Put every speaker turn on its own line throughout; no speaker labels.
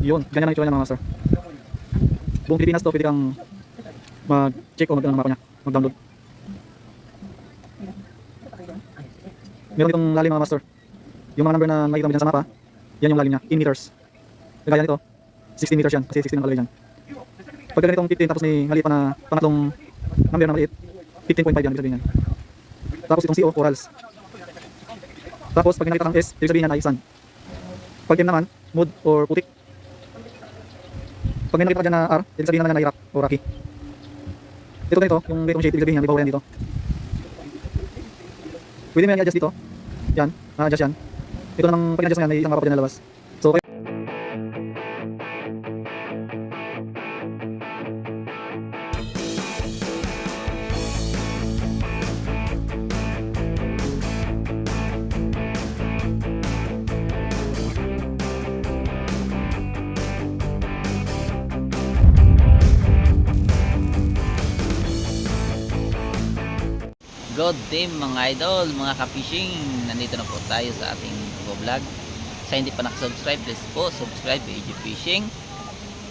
Yun, ganyan ang itsura niya mga master. Buong Pilipinas to, pwede kang mag-check o mag-ano ng mapa niya, mag-download. Meron itong lalim mga master. Yung mga number na makikita mo dyan sa mapa, yan yung lalim niya, in meters. Kagaya nito, 16 meters yan, kasi 16 ang nakalagay dyan. Pagka ganitong 15 tapos may maliit pa na pangatlong number na maliit, 15.5 yan, ibig sabihin yan. Tapos itong CO, corals. Tapos pag nakita kang S, ibig sabihin yan ay sand. Pag M naman, mud or putik. Pag may nakita ka dyan na R, ibig sabihin naman yan ay rock o rocky. Ito ganito, yung rate of shade, ibig sabihin yan, may power yan dito. Pwede mo yan i-adjust dito. Yan, na-adjust yan. Ito namang pag i-adjust mo yan, may isang mapa pa dyan na labas. So,
Good day mga idol, mga ka-fishing. Nandito na po tayo sa ating vlog. Sa hindi pa nakasubscribe, please po subscribe to AJ Fishing.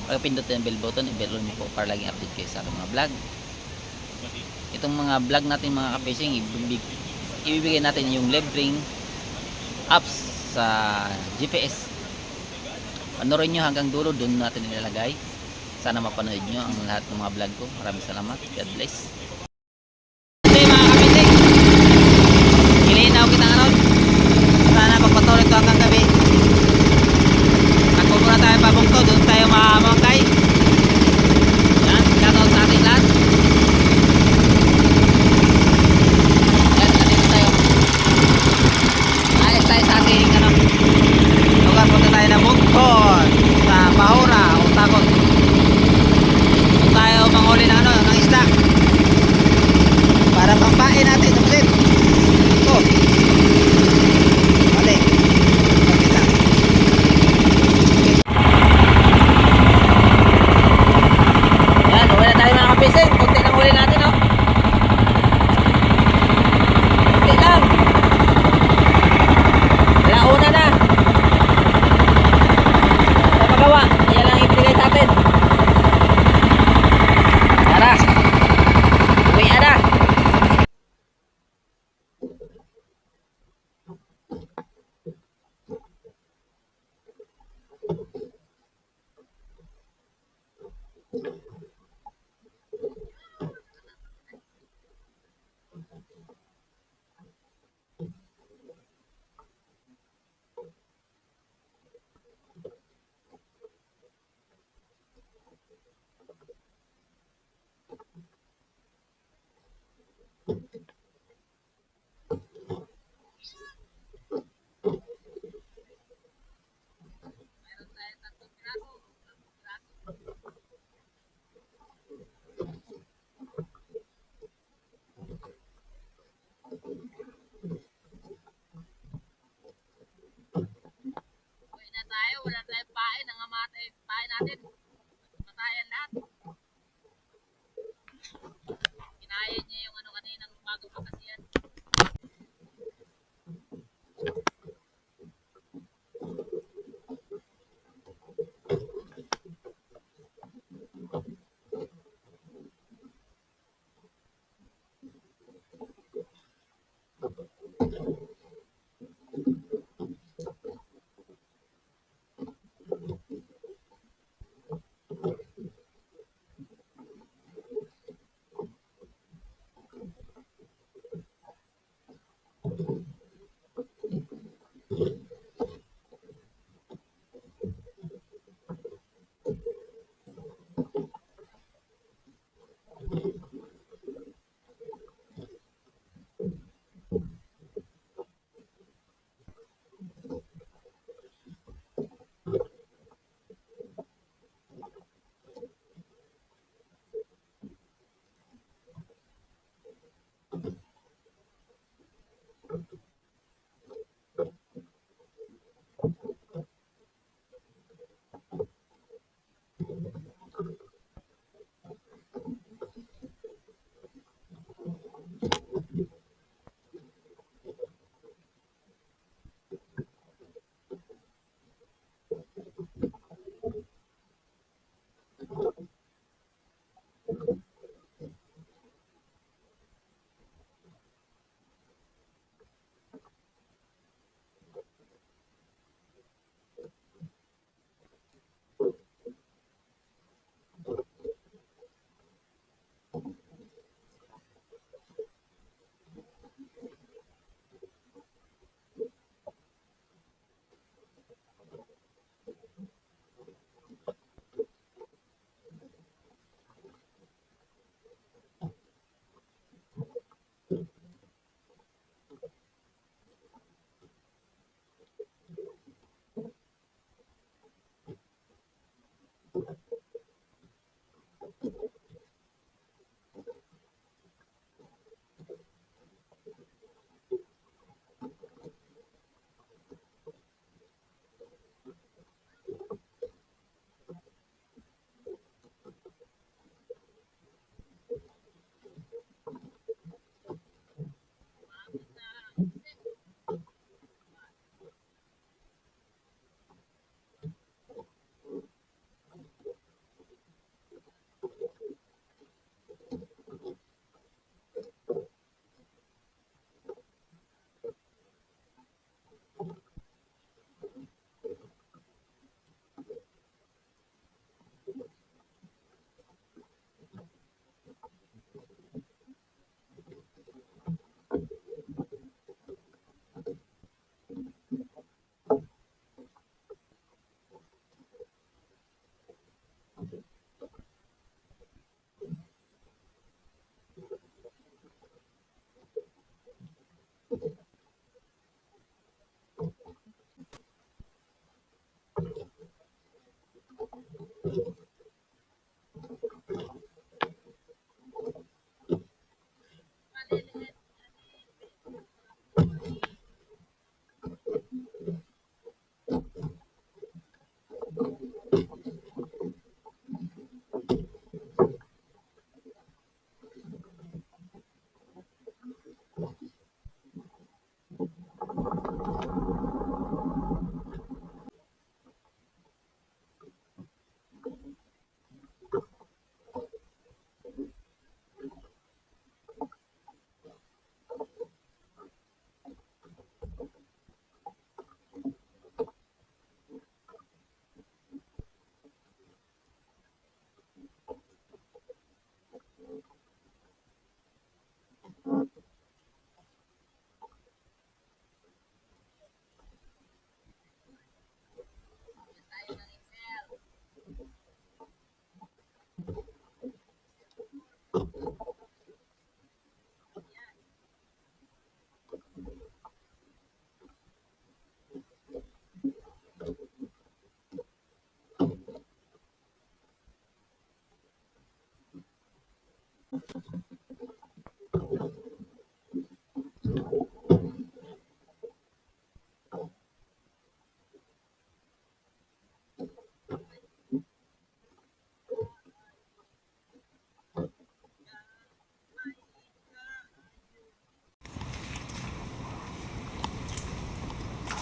Pagpindot yung bell button, i-bell niyo po para laging update kayo sa ating mga vlog. Itong mga vlog natin mga ka-fishing, ibibigay natin yung live ring apps sa GPS. Panorin nyo hanggang dulo, doon natin nilalagay. Sana mapanood nyo ang lahat ng mga vlog ko. Maraming salamat. God bless. Ilinaw kita nga ron. Sana pagpatuloy ito hanggang gabi. Takbo muna tayo pabungto. Doon tayo makamangkay. Yan, shoutout sa ating lahat. Yan, nandito tayo. Alis tayo sa ating lugar. Punta tayo na bungton sa Bahura o Tagot. Doon tayo manghuli ng ng isda para pampain natin sa pusit. Ito balik kita. Yan, uwi na tayo mga kapising. Kunti lang huli natin, oh. Kunti lang. Wala, una na. Sa magawa, yan lang ibigay sa atin. Tara, uwi na. Wala tayong pain, nangamatay pain natin. Matayan lahat. Kinain niya yung kaninang bago pa kasi yan.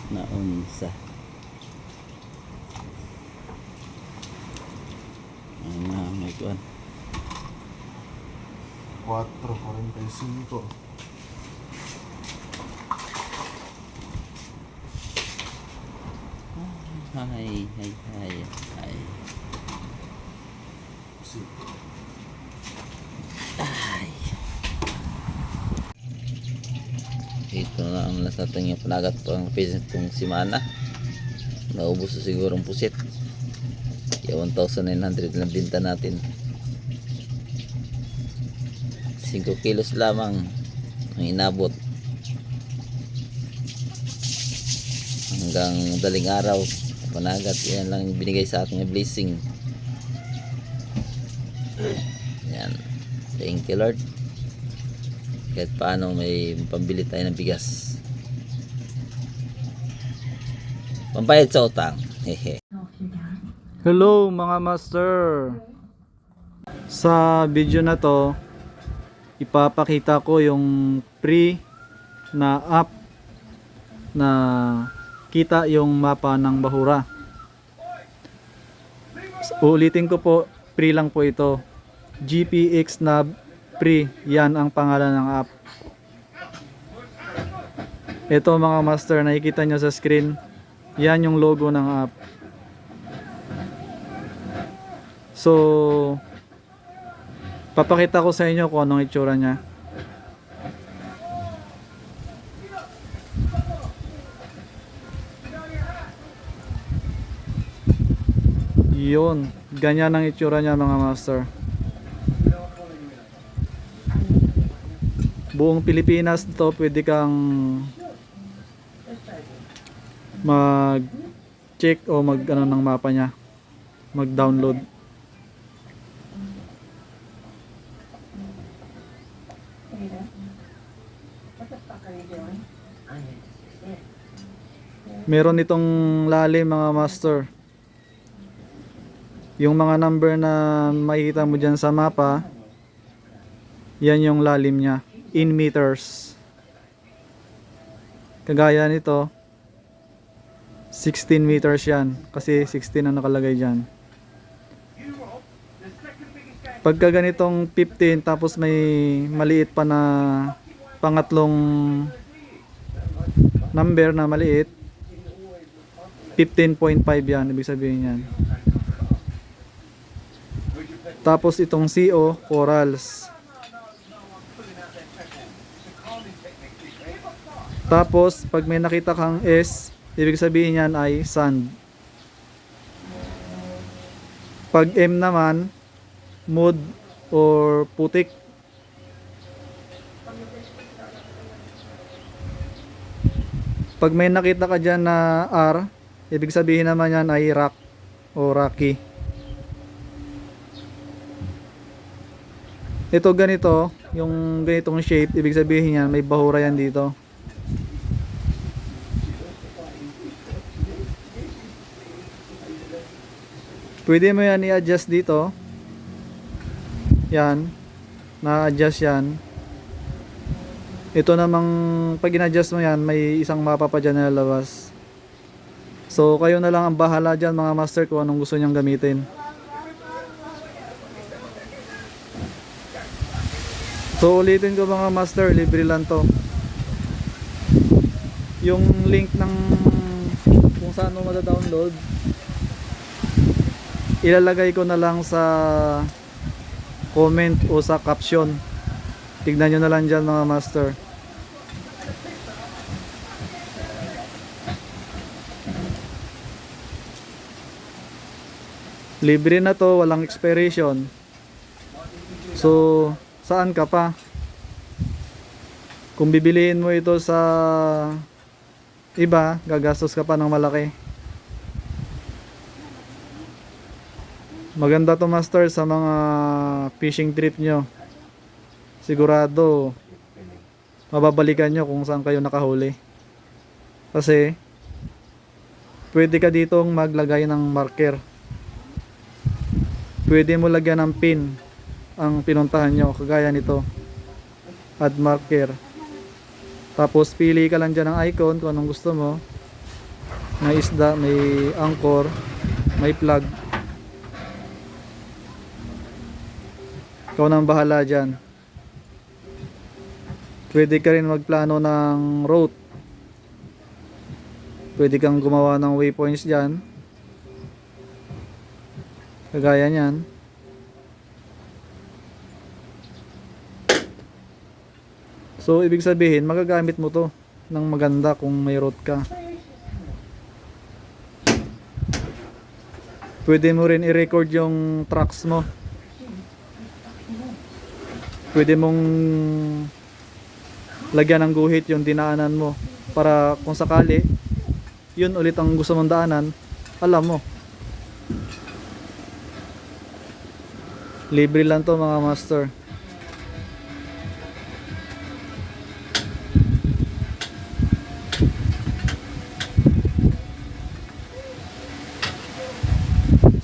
Naunsa. May kuan.
4:45.
Hay.
Sí.
Ay. Ito na ang last natin yung panagat pang business itong simana. Naubos na siguro ang pusit. Kaya 1,900 lang binta natin. 5 kilos lamang ang inabot. Hanggang daling araw panagat, yan lang yung binigay sa ating blessing. Yan, thank you Lord, kahit paano may pambili tayo ng bigas, pambayad sa utang. Hehe.
Hello mga master. Sa video na to, ipapakita ko yung free na app na kita yung mapa ng Bahura. Ulitin ko po, free lang po ito. GPX Nav Free, yan ang pangalan ng app. Ito mga master, nakikita nyo sa screen, yan yung logo ng app. So, papakita ko sa inyo kung anong itsura nya. Yun, ganyan ang itsura niya mga master. Buong Pilipinas to, pwede kang mag check o mag ano ng mapa niya. mag-download. Meron itong lalim mga master. Yung mga number na makikita mo dyan sa mapa, yan yung lalim niya in meters. Kagaya nito 16 meters yan kasi 16 ang nakalagay dyan. Pagka ganitong 15 tapos may maliit pa na pangatlong number na maliit, 15.5 yan, ibig sabihin yan. Tapos itong CO, corals. Tapos pag may nakita kang S, ibig sabihin yan ay sand. Pag M naman, mud or putik. Pag may nakita ka dyan na R, ibig sabihin naman yan ay rock o rocky. Ito ganito, yung ganitong shape, ibig sabihin yan may bahura yan dito. Pwede mo yan i-adjust dito. Yan, na-adjust yan. Ito namang pag in-adjust mo yan, may isang mapa pa dyan na lalabas. So kayo na lang ang bahala dyan mga master kung anong gusto nyang gamitin. So ulitin ko mga master, libre lang to. Yung link ng kung saan mo mada-download, ilalagay ko na lang sa comment o sa caption. Tignan nyo na lang dyan mga master. Libre na to, walang expiration. So saan ka pa? Kung bibiliin mo ito sa iba, gagastos ka pa ng malaki. Maganda to master sa mga fishing trip nyo. Sigurado mababalikan nyo kung saan kayo nakahuli. Kasi pwede ka ditong maglagay ng marker. Pwede mo lagyan ng pin ang pinuntahan nyo, kagaya nito. Add marker. Tapos pili ka lang dyan ng icon kung anong gusto mo. May isda, may anchor, may plug. Ikaw nang bahala dyan. Pwede ka rin magplano ng route. Pwede kang gumawa ng waypoints dyan. Kagaya nyan. So ibig sabihin magagamit mo to ng maganda kung may route ka. Pwede mo rin i-record yung tracks mo. Pwede mong lagyan ng guhit yung dinaanan mo para kung sakali yun ulit ang gusto mong daanan, alam mo. Libre lang to mga master.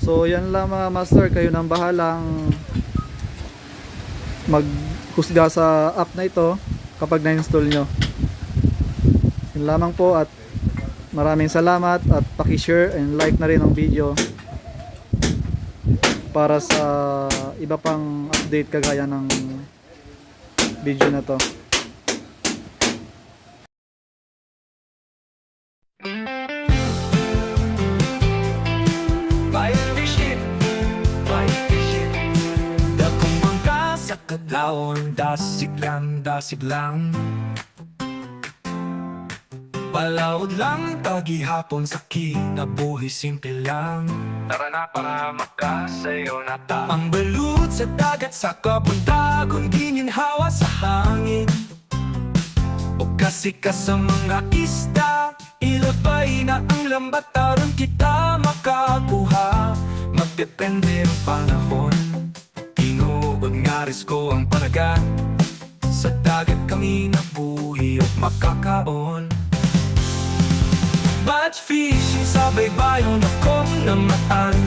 So yan lang mga master, kayo nang bahalang maghusga sa app na ito kapag na-install nyo. Yun lamang po at maraming salamat at paki-share and like na rin ang video para sa iba pang update kagaya ng video na to.
Dakong mangka sa kadlawon, dasig lang palawod lang, pagihapon sa kinabuhi, simple lang. Tara na para makasayo na ta. Ang balut sa dagat sa kabuntagon, gininhawa sa hangin. O kasi ka sa mga isda, ilabay na ang lambat, aron kita makakuha. depende ang panahon. Tinuod nga risko ang panagat, sa dagat kami nabuhi at makakaon. Batch fishing sa baybayon akong namaan,